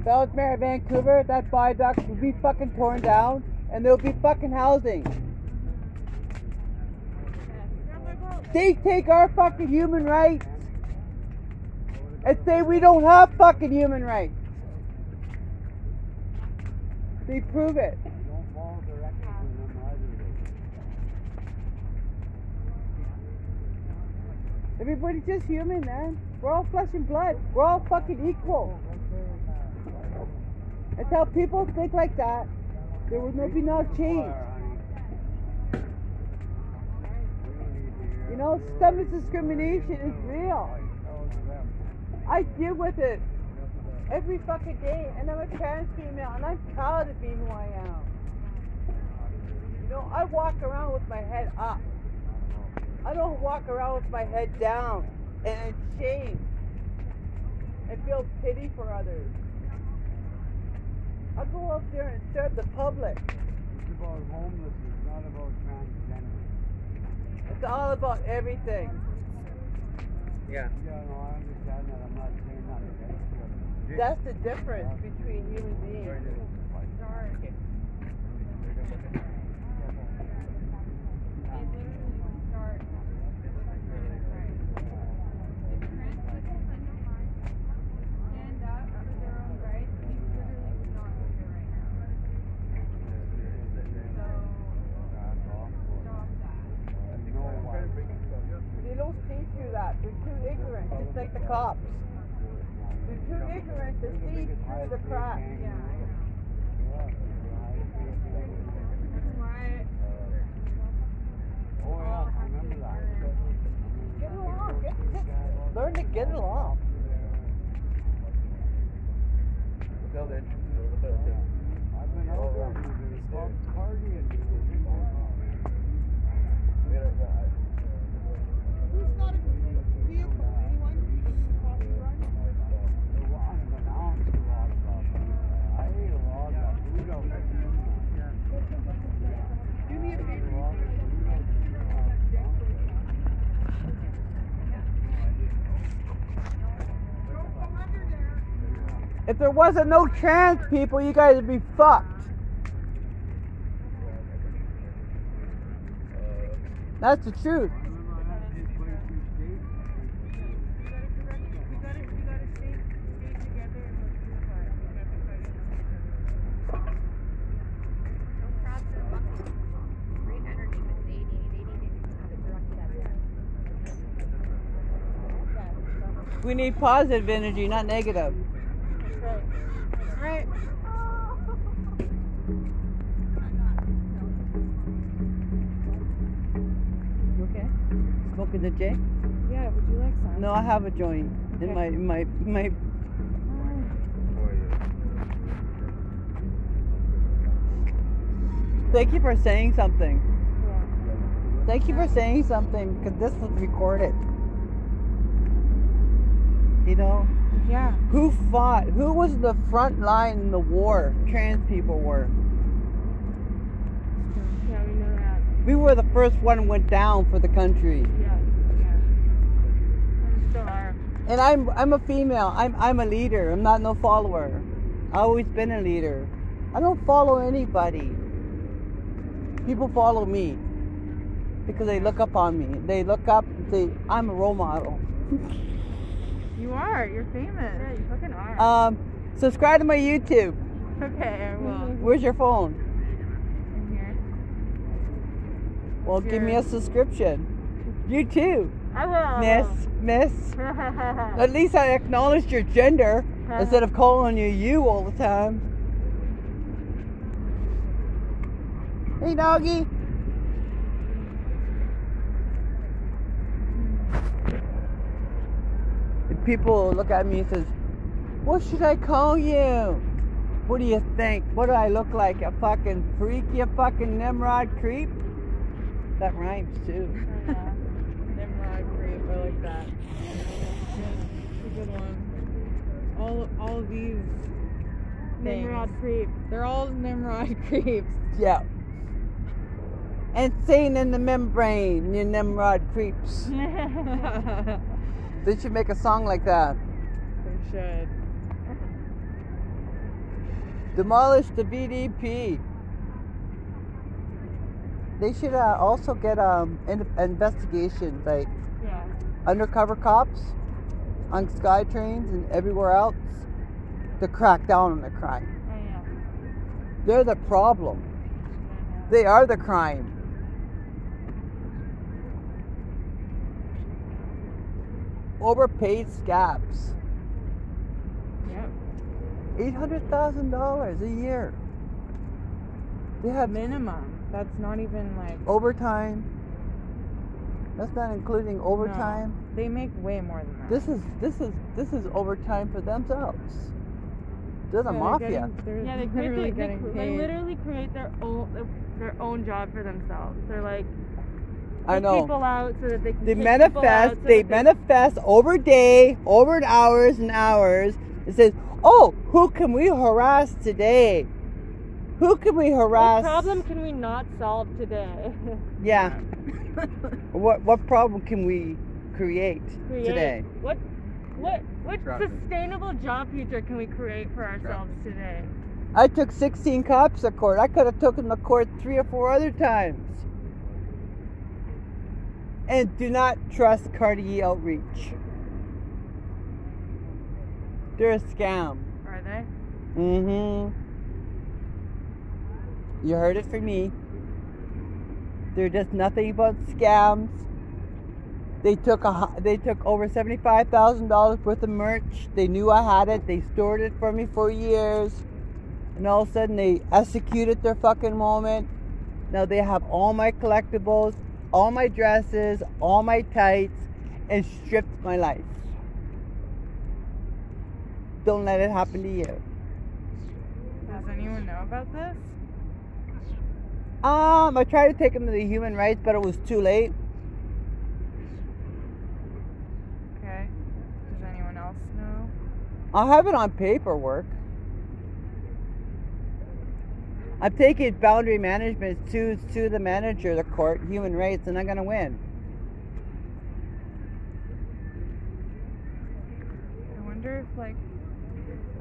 Bellsmere, Vancouver, that viaduct will be fucking torn down, and there'll be fucking housing. They take our fucking human rights and say we don't have fucking human rights. They prove it. Everybody's just human, man. We're all flesh and blood. We're all fucking equal. Until people think like that, there will be no change. You know, stomach discrimination is real. I deal with it every fucking day, and I'm a trans female, and I'm proud of being who I am. You know, I walk around with my head up. I don't walk around with my head down and shame and feel pity for others. I go up there and serve the public. It's about homelessness, not about transgender. It's all about everything. Yeah. Yeah, no, I understand that. I'm not saying that against you. That's the difference between human beings. They don't see through that. They're too ignorant, just like the cops. They're too ignorant to see through the cracks. Oh yeah, I remember that. Get along. Learn to get along. I've been out there. It's partying. Who's got a vehicle? Anyone? I ate a lot of food out there. Do me a favor. Don't come under there. If there wasn't no trans people, you guys would be fucked. That's the truth. We gotta stay together and look apart. Don't cross the bucket. Great energy with 80 and 80 have it directed at them. We need positive energy, not negative. That's right. You okay? Smoking the J? Yeah, would you like some? No, I have a joint in my. Thank you for saying something. Yeah. Thank you for saying something, because this was recorded. You know? Yeah. Who fought? Who was the front line in the war? Trans people were. Yeah, we know that. We were the first one went down for the country. Yeah. And we still are. And I'm a female. I'm a leader. I'm not no follower. I've always been a leader. I don't follow anybody. People follow me because they look up on me. They look up and say, I'm a role model. You are. You're famous. Yeah, you fucking are. Subscribe to my YouTube. Okay, I will. Where's your phone? In here. Well, give me a subscription. You too, I will. miss. At least I acknowledged your gender instead of calling you all the time. Hey, doggy. And people look at me and says, what should I call you? What do you think? What do I look like? A fucking freak? You fucking Nimrod creep? That rhymes too. Nimrod creep. I like that. That's a good one. All of these Nimrod creep. They're all Nimrod creeps. Yeah. Insane in the membrane, you Nimrod creeps. They should make a song like that. They should. Demolish the BDP. They should also get investigations, like Yeah. undercover cops on SkyTrains and everywhere else to crack down on the crime. Oh, yeah. They're the problem. They are the crime. Overpaid scabs. Yep. $800,000 a year. They have Minimum. That's not even like. overtime. That's not including overtime. No, they make way more than that. This is overtime for themselves. They're the Yeah, mafia. They're Yeah, they literally create getting they paid. literally create their own job for themselves. They're like I kick know. people out so that they can They kick people out manifest. so They that manifest over day, over hours and hours. It says, "Oh, who can we harass today? Who can we What harass? problem can we not solve today? Yeah. What problem can we create Create. today? What Traffic. sustainable job future can we create for ourselves today? I took 16 cops to court. I could have taken the court 3 or 4 other times. And do not trust Carnegie Outreach. They're a scam. Are they? Mm-hmm. You heard it from me. They're just nothing but scams. They took over $75,000 worth of merch. They knew I had it. They stored it for me for years. And all of a sudden they executed their fucking moment. Now they have all my collectibles, all my dresses, all my tights, and stripped my life. Don't let it happen to you. Does anyone know about this? I tried to take him to the human rights, but it was too late. Okay. Does anyone else know? I'll have it on paperwork. I'm taking boundary management to the manager of the court, human rights, and I'm gonna win. I wonder if like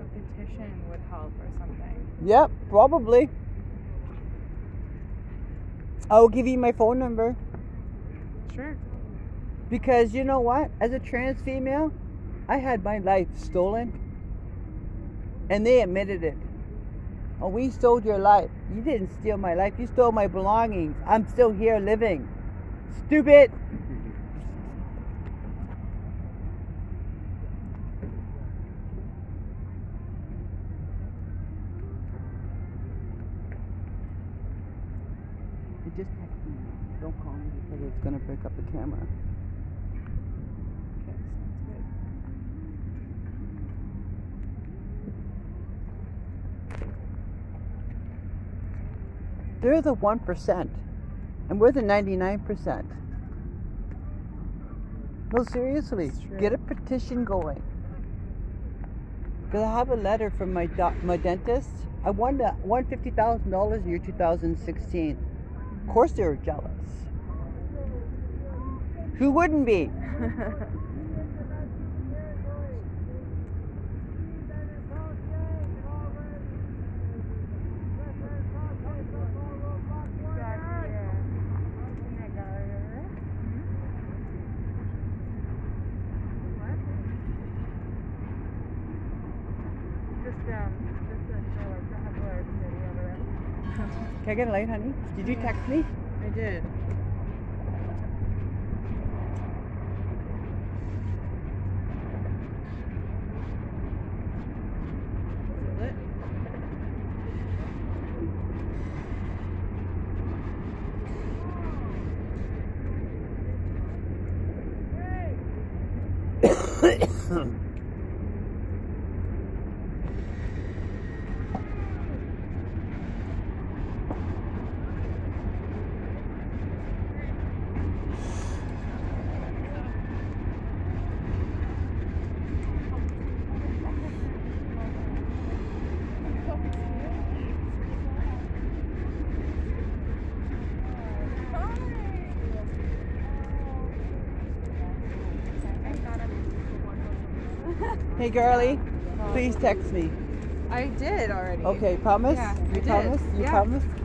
a petition would help or something. Yep, probably. I'll give you my phone number. Sure. Because you know what? As a trans female, I had my life stolen. And they admitted it. Oh, we stole your life. You didn't steal my life. You stole my belongings. I'm still here living. Stupid. You just text me. Don't call me because it's going to break up the camera. Okay, sounds good. They're the 1%. And we're the 99%. No, seriously. It's true. Get a petition going. Because I have a letter from my dentist. I won $50,000 in year 2016. Of course they were jealous. Who wouldn't be? Can I get a light, honey? Did you text me? I did. Is it? Hey, girlie. Please text me. I did already. Okay, promise? Yeah, I you did. promise? You Yeah. promise? Yeah.